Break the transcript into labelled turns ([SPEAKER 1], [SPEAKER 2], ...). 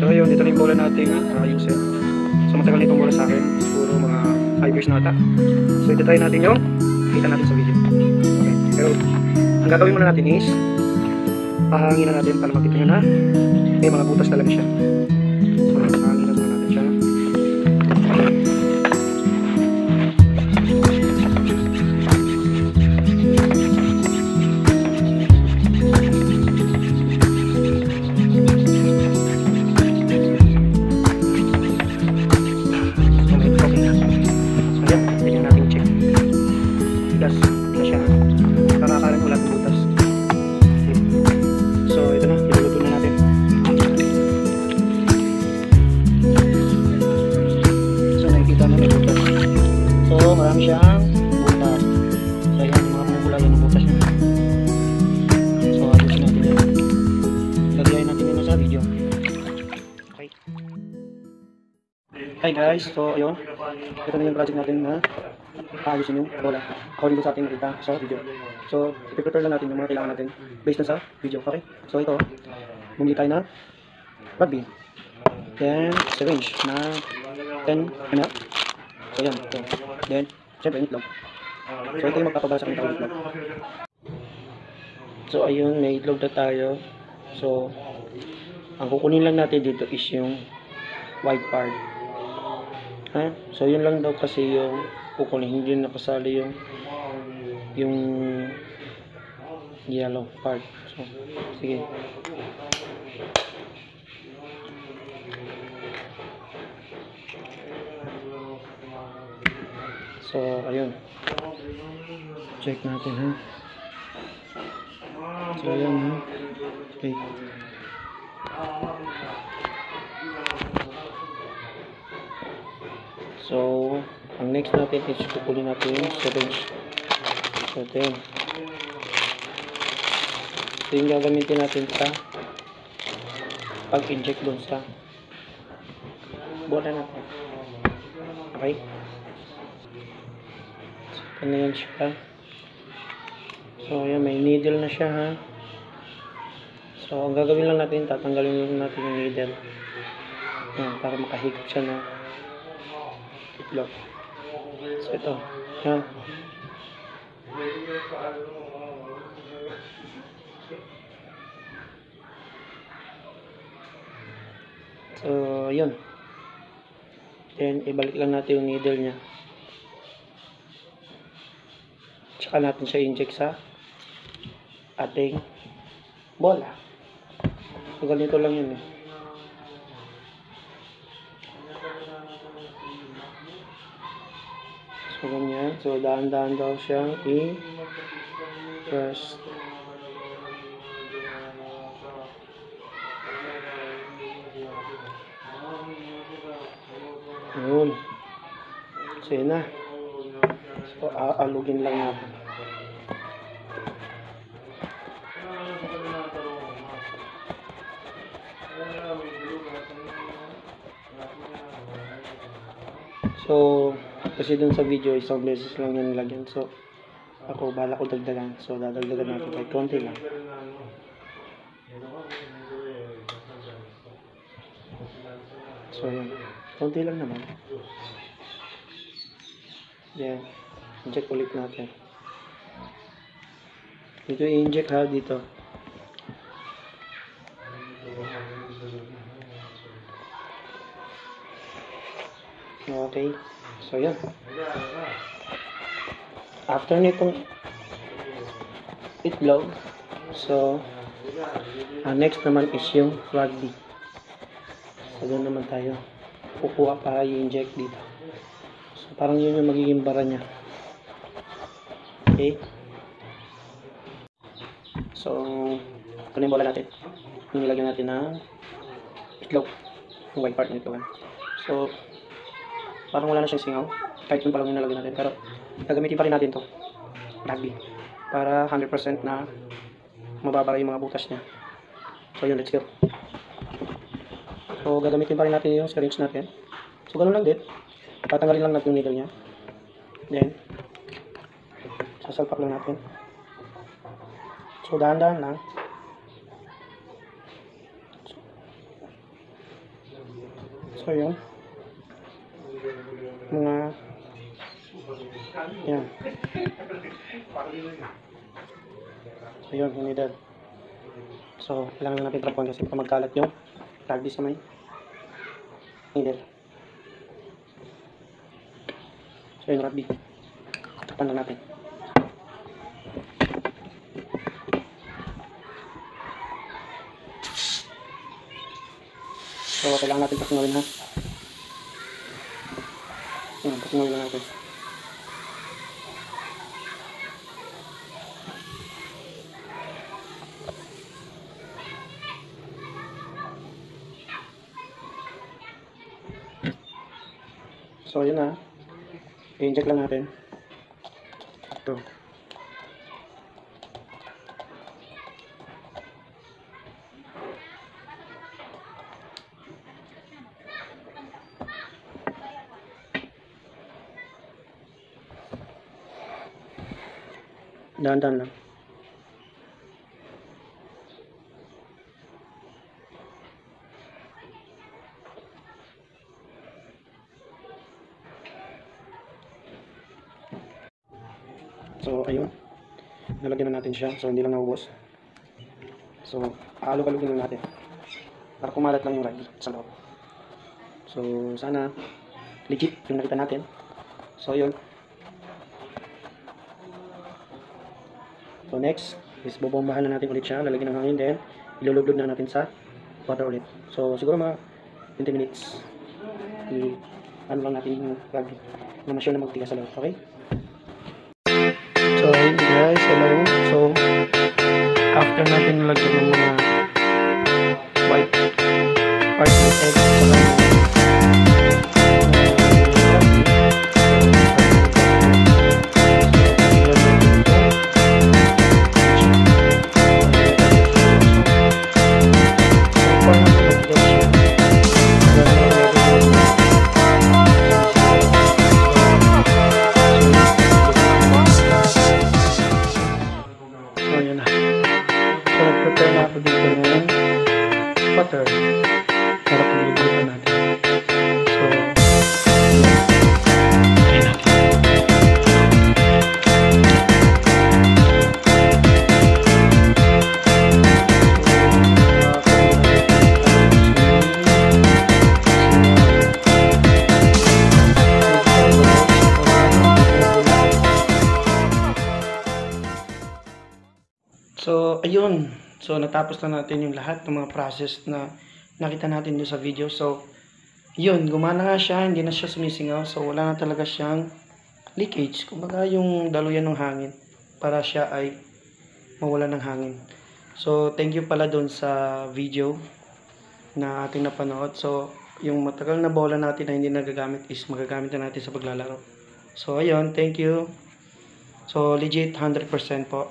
[SPEAKER 1] So ayun, ito na yung bola natin ayusin. So matagal na itong bola sa akin, siguro mga 5 years na ata. So ito try natin yung kita natin sa video. Okay, pero ang gagawin muna natin is pahangin na natin para makita nyo na may mga butas talaga siya. So pahangin na muna natin siya. Marami siyang butas. So yan, yung mga pumula yan ng butas niya. So ayusin natin yan. Lagayin natin yun sa video. Okay. Hi guys, so ayun. Ito na yung project natin na ayusin yung bola. According sa ating nakita sa video. So i-prepare lang natin yung mga kailangan natin based na sa video. Okay. So ito, bumili tayo na rugby. Then syringe na 10 ml. So yan, ito. Then, syempre, itlog. So, ito yung magpapabala sa akin ng itlog. So, ayun, may itlog na tayo. So, ang kukunin lang natin dito is yung white part. Ha? So, yun lang daw kasi yung kukunin. Hindi nakasali yung yellow part. So, sige. So, ayun. Check natin, ha. So, ayun, ha. Okay. So, ang next natin is kukunin natin yung syringe. So, ito yun. Ito yung gagamitin natin sa pag-inject dun sa bola natin. Okay? Ano yan siya. So ayan, may needle na siya, ha. So ang gagawin lang natin, tatanggalin lang natin yung needle. Ayan, para makahigop siya ng itlog. So ito, ayan. So yun. Then ibalik lang natin yung needle niya. Tsaka natin siya inject sa ating bola. So, ganito lang yun, eh. So, ganyan. So, daan-daan daw siyang i-press. Ayun. So, yun na. So, aalugin lang natin. So, kasi dun sa video, isang beses lang yan nilagyan. So, ako, bala ko dagdagan. So, dadagdagan natin kahit konti lang. So, yun. Konti lang naman. Then, inject ulit natin. Dito i-inject, ha, dito. Okay. So, yan. After nitong itlog, so, next naman is yung rugby. So, doon naman tayo kukuha para i-inject dito. So, parang yun yung magiging bara niya. Okay. So, ito na yung bola natin. Nilagyan natin ng itlog. Yung white part nito. So, parang wala na siyang singaw. Kahit yun pa lang yung nalagyan natin. Pero, gagamitin pa rin natin to rugby. Para 100% na mababara yung mga butas niya. So, yun. Let's go. So, gagamitin pa rin natin yung syringe natin. So, ganun lang din. Tatanggalin lang natin yung needle niya. Then, sasalpak lang natin. So, dahan-dahan lang. So, yun. Mga yan. So, yun, hinidad. So, kailangan na natin trapuan kasi baka magkalat yung tagdi sa may needle. So, yun, rugby. Tapan na natin. So, kailangan natin pasunawin ha. Yan, pasunawin na natin. So, yun na. I-inject lang natin. Ito. Dahan-dahan lang. So, ayun. Nalagyan na natin siya. So, hindi lang naubos. So, aalog-alogin lang natin. Para kumalat lang yung rugby sa loob. So, sana legit yung nakita natin. So, ayun. So, next is bobombahan na natin ulit siya. Lalagyan ng hangin. Then, ilulublog na natin sa water ulit. So, siguro mga 20 minutes. Ano lang natin yung rugby na masure na magtigas sa loob. Okay? So, ayun guys, hello. So, after natin nalagyan ng mga white parts of egg, prepare na ako dito ng butter para paglulutuin natin. So, try natin. So, ayun. So, natapos na natin yung lahat ng mga process na nakita natin doon sa video. So, yun. Gumana nga siya. Hindi na siya sumisingaw. So, wala na talaga siyang leakage. Kumbaga yung daluyan ng hangin para siya ay mawala ng hangin. So, thank you pala doon sa video na ating napanood. So, yung matagal na bola natin na hindi nagagamit is magagamit na natin sa paglalaro. So, ayun. Thank you. So, legit 100% po.